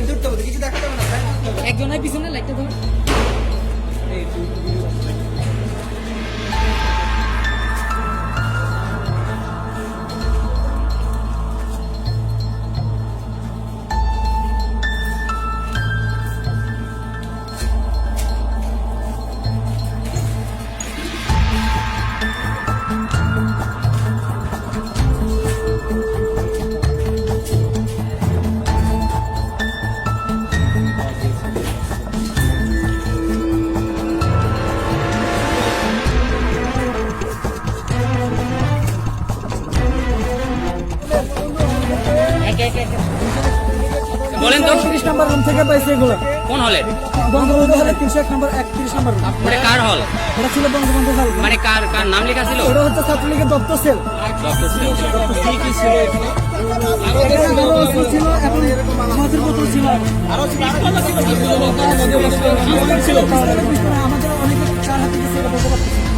ধরতে হবে, কিছু দেখাতে হবে না, লাইট ধরতে হবে। একজনের পিছনে লাইটটা ধর। বলেন তো 30 নাম্বার রুম থেকে পাইছে এগুলো। কোন হলে? বঙ্গবন্ধু হলে 301 নাম্বার 31 নাম্বার রুম। মানে কার হল? এটা ছিল বঙ্গবন্ধু হল। মানে কার কার নাম লেখা ছিল? ওটা হচ্ছে ছাত্রলীগের দপ্তর সেল। ডক্টর ছিল। কি ছিল এখানে? ছিল এবং আমাদের বোতল ছিল। আমাদের অনেকে চার হাতে গেছে এটা বলতে পারতেছি না।